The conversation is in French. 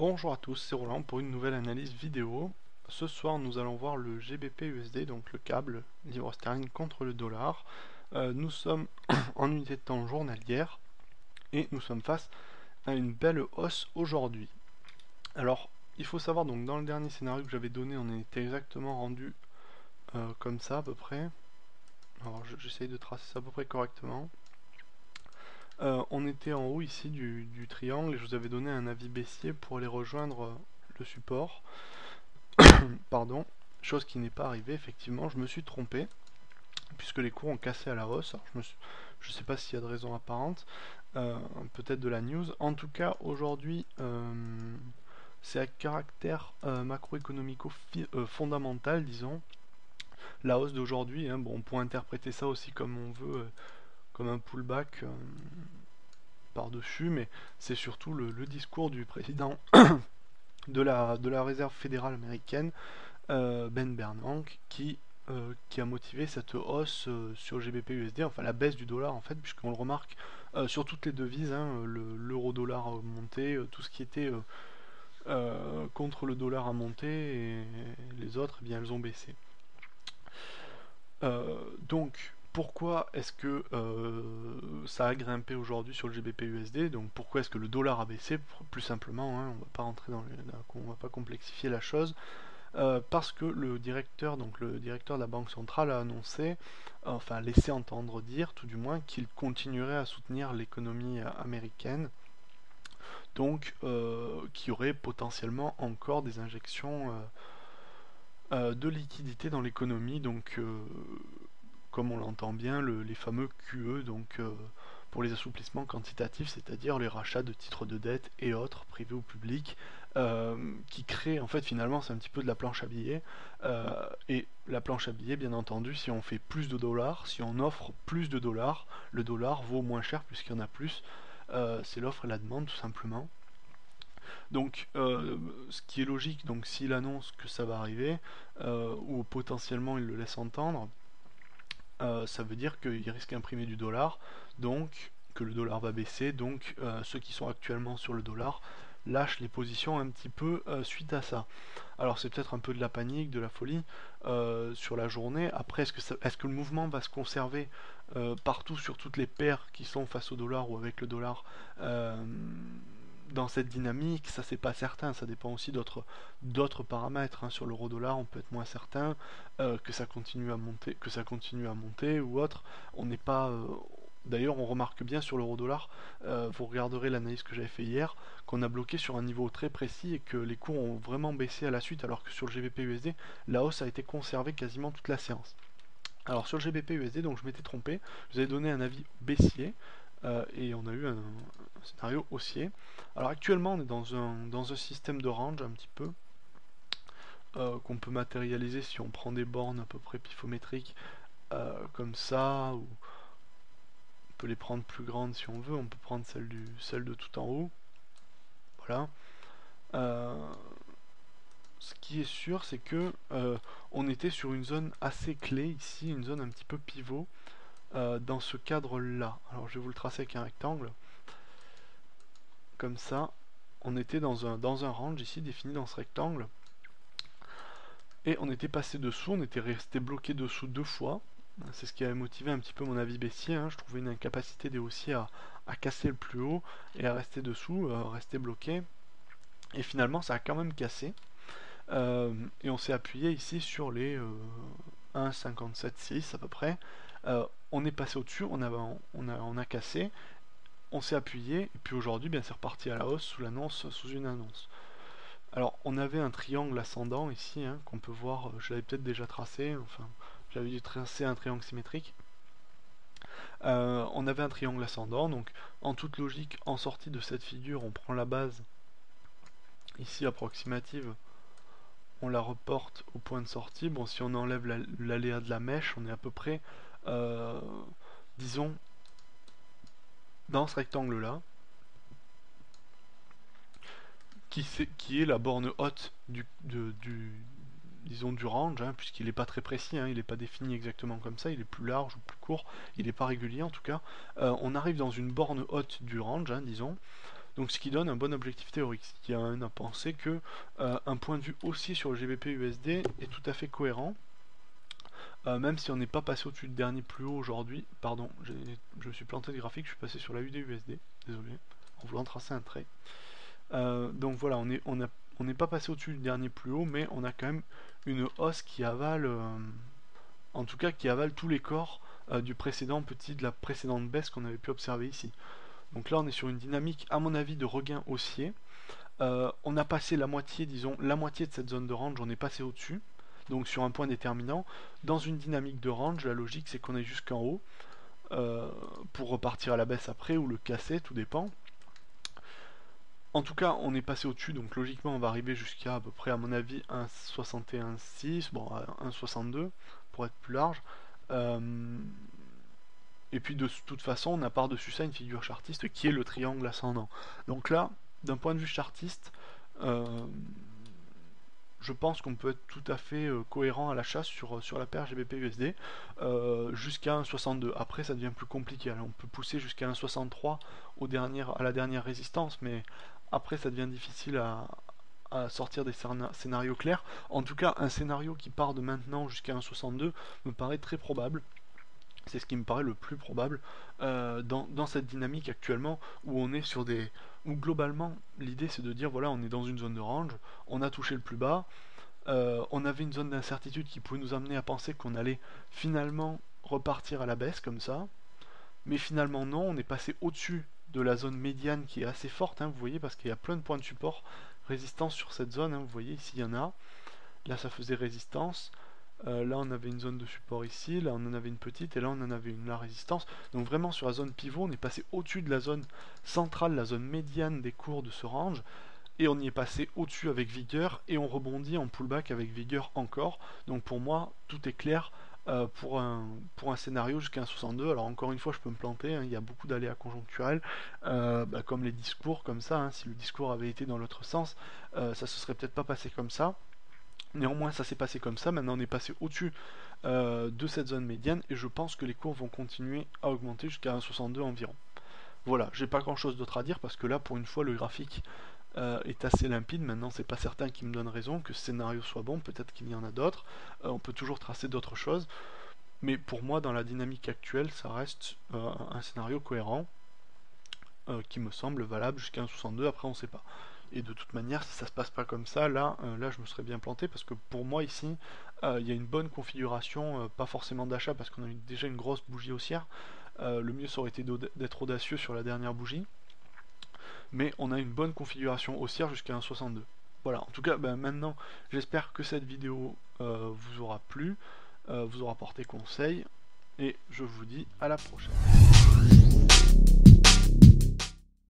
Bonjour à tous, c'est Roland pour une nouvelle analyse vidéo. Ce soir nous allons voir le GBP-USD, donc le câble livre sterling contre le dollar. Nous sommes en unité de temps journalière et nous sommes face à une belle hausse aujourd'hui. Alors il faut savoir, donc dans le dernier scénario que j'avais donné, on était exactement rendu comme ça à peu près. Alors j'essaye de tracer ça à peu près correctement. On était en haut ici du triangle et je vous avais donné un avis baissier pour aller rejoindre le support. Pardon, chose qui n'est pas arrivée, effectivement, je me suis trompé, puisque les cours ont cassé à la hausse. Alors, je sais pas s'il y a de raison apparente, peut-être de la news. En tout cas, aujourd'hui, c'est à caractère macroéconomico-fondamental, disons. La hausse d'aujourd'hui, hein, bon, on peut interpréter ça aussi comme on veut, comme un pullback par-dessus, mais c'est surtout le discours du président de la Réserve fédérale américaine, Ben Bernanke, qui a motivé cette hausse sur GBP-USD, enfin la baisse du dollar en fait, puisqu'on le remarque sur toutes les devises, hein, l'euro-dollar a augmenté, tout ce qui était contre le dollar a monté, et les autres, eh bien, elles ont baissé. Donc, pourquoi est-ce que ça a grimpé aujourd'hui sur le GBP-USD? Donc, pourquoi est-ce que le dollar a baissé? Plus simplement, hein, on va pas rentrer on va pas complexifier la chose. Parce que le directeur de la Banque centrale a annoncé, enfin laissé entendre dire tout du moins, qu'il continuerait à soutenir l'économie américaine, donc qu'il y aurait potentiellement encore des injections de liquidités dans l'économie, donc comme on l'entend bien, les fameux QE, donc pour les assouplissements quantitatifs, c'est-à-dire les rachats de titres de dette et autres, privés ou publics, qui créent, en fait, finalement, c'est un petit peu de la planche à billets. Et la planche à billets, bien entendu, si on fait plus de dollars, si on offre plus de dollars, le dollar vaut moins cher puisqu'il y en a plus. C'est l'offre et la demande, tout simplement. Donc, ce qui est logique, donc s'il annonce que ça va arriver, ou potentiellement il le laisse entendre, ça veut dire qu'il risque d'imprimer du dollar, donc que le dollar va baisser, donc ceux qui sont actuellement sur le dollar lâchent les positions un petit peu suite à ça. Alors c'est peut-être un peu de la panique, de la folie sur la journée. Après, est-ce que le mouvement va se conserver partout sur toutes les paires qui sont face au dollar ou avec le dollar dans cette dynamique? Ça, c'est pas certain. Ça dépend aussi d'autres paramètres, hein. Sur l'euro-dollar, on peut être moins certain que ça continue à monter ou autre. On n'est pas D'ailleurs, on remarque bien sur l'euro-dollar, vous regarderez l'analyse que j'avais fait hier, qu'on a bloqué sur un niveau très précis et que les cours ont vraiment baissé à la suite, alors que sur le GBP-USD, la hausse a été conservée quasiment toute la séance. Alors sur le GBP-USD, donc je m'étais trompé, je vous avais donné un avis baissier, et on a eu un scénario haussier. Alors actuellement, on est dans un système de range un petit peu, qu'on peut matérialiser si on prend des bornes à peu près pifométriques, comme ça, ou on peut les prendre plus grandes si on veut, on peut prendre celle de tout en haut. Voilà. Euh, Ce qui est sûr, c'est que on était sur une zone assez clé ici, une zone un petit peu pivot dans ce cadre-là. Alors je vais vous le tracer avec un rectangle, comme ça. On était dans un range ici défini dans ce rectangle, et on était passé dessous, on était resté bloqué dessous deux fois. C'est ce qui avait motivé un petit peu mon avis baissier, hein. Je trouvais une incapacité des haussiers à casser le plus haut et à rester dessous, rester bloqué. Et finalement, ça a quand même cassé. Et on s'est appuyé ici sur les 1,57,6 à peu près. On est passé au-dessus, on a cassé, on s'est appuyé, et puis aujourd'hui, bien c'est reparti à la hausse sous une annonce. Alors, on avait un triangle ascendant ici, hein, qu'on peut voir, je l'avais peut-être déjà tracé, enfin, j'avais dû tracer un triangle symétrique. On avait un triangle ascendant, donc en toute logique, en sortie de cette figure, on prend la base ici approximative, on la reporte au point de sortie. Bon, si on enlève l'aléa de la mèche, on est à peu près, euh, disons, dans ce rectangle-là, qui est la borne haute disons, du range, hein, puisqu'il n'est pas très précis, hein, il n'est pas défini exactement comme ça, il est plus large ou plus court, il n'est pas régulier en tout cas. On arrive dans une borne haute du range, hein, disons. Donc ce qui donne un bon objectif théorique, ce qui amène à penser que un point de vue haussier sur le GBP USD est tout à fait cohérent. Même si on n'est pas passé au-dessus du dernier plus haut aujourd'hui, pardon, je me suis planté de graphique, je suis passé sur la UD USD, désolé, en voulant tracer un trait. Donc voilà, on n'est pas passé au-dessus du dernier plus haut, mais on a quand même une hausse qui avale, en tout cas qui avale tous les corps de la précédente baisse qu'on avait pu observer ici. Donc là on est sur une dynamique, à mon avis, de regain haussier. On a passé la moitié, disons, la moitié de cette zone de range, on est passé au-dessus. Donc sur un point déterminant, dans une dynamique de range, la logique c'est qu'on est jusqu'en haut pour repartir à la baisse après ou le casser, tout dépend. En tout cas, on est passé au-dessus, donc logiquement on va arriver jusqu'à peu près, à mon avis, 1,61,6, bon, 1,62 pour être plus large. Et puis de toute façon, on a par-dessus ça une figure chartiste qui est le triangle ascendant. Donc là, d'un point de vue chartiste, je pense qu'on peut être tout à fait cohérent à l'achat sur la paire GBP-USD jusqu'à 1,62. Après, ça devient plus compliqué. Alors, on peut pousser jusqu'à 1,63 à la dernière résistance, mais après, ça devient difficile à sortir des scénarios clairs. En tout cas, un scénario qui part de maintenant jusqu'à 1,62 me paraît très probable. C'est ce qui me paraît le plus probable dans cette dynamique actuellement où on est sur des... où globalement l'idée c'est de dire voilà, on est dans une zone de range, on a touché le plus bas, on avait une zone d'incertitude qui pouvait nous amener à penser qu'on allait finalement repartir à la baisse comme ça, mais finalement non, on est passé au-dessus de la zone médiane qui est assez forte, hein, vous voyez, parce qu'il y a plein de points de support, résistance sur cette zone, hein, vous voyez ici il y en a, là ça faisait résistance. Là on avait une zone de support ici, là on en avait une petite et là on en avait une, la résistance. Donc vraiment sur la zone pivot on est passé au-dessus de la zone centrale, la zone médiane des cours de ce range, et on y est passé au-dessus avec vigueur et on rebondit en pullback avec vigueur encore. Donc pour moi tout est clair pour un scénario jusqu'à 1,62. Alors encore une fois je peux me planter, hein, il y a beaucoup d'aléas conjoncturels, comme les discours comme ça, hein, si le discours avait été dans l'autre sens, ça se serait peut-être pas passé comme ça. Néanmoins, ça s'est passé comme ça. Maintenant, on est passé au-dessus de cette zone médiane et je pense que les cours vont continuer à augmenter jusqu'à 1,62 environ. Voilà, j'ai pas grand-chose d'autre à dire parce que là, pour une fois, le graphique est assez limpide. Maintenant, c'est pas certain qu'il me donne raison, que ce scénario soit bon. Peut-être qu'il y en a d'autres. On peut toujours tracer d'autres choses. Mais pour moi, dans la dynamique actuelle, ça reste un scénario cohérent qui me semble valable jusqu'à 1,62. Après, on sait pas. Et de toute manière, si ça se passe pas comme ça, là je me serais bien planté parce que pour moi ici, il y a une bonne configuration, pas forcément d'achat parce qu'on a déjà une grosse bougie haussière. Le mieux ça aurait été d'être audacieux sur la dernière bougie, mais on a une bonne configuration haussière jusqu'à 1,62. Voilà, en tout cas, maintenant, j'espère que cette vidéo vous aura plu, vous aura apporté conseil, et je vous dis à la prochaine.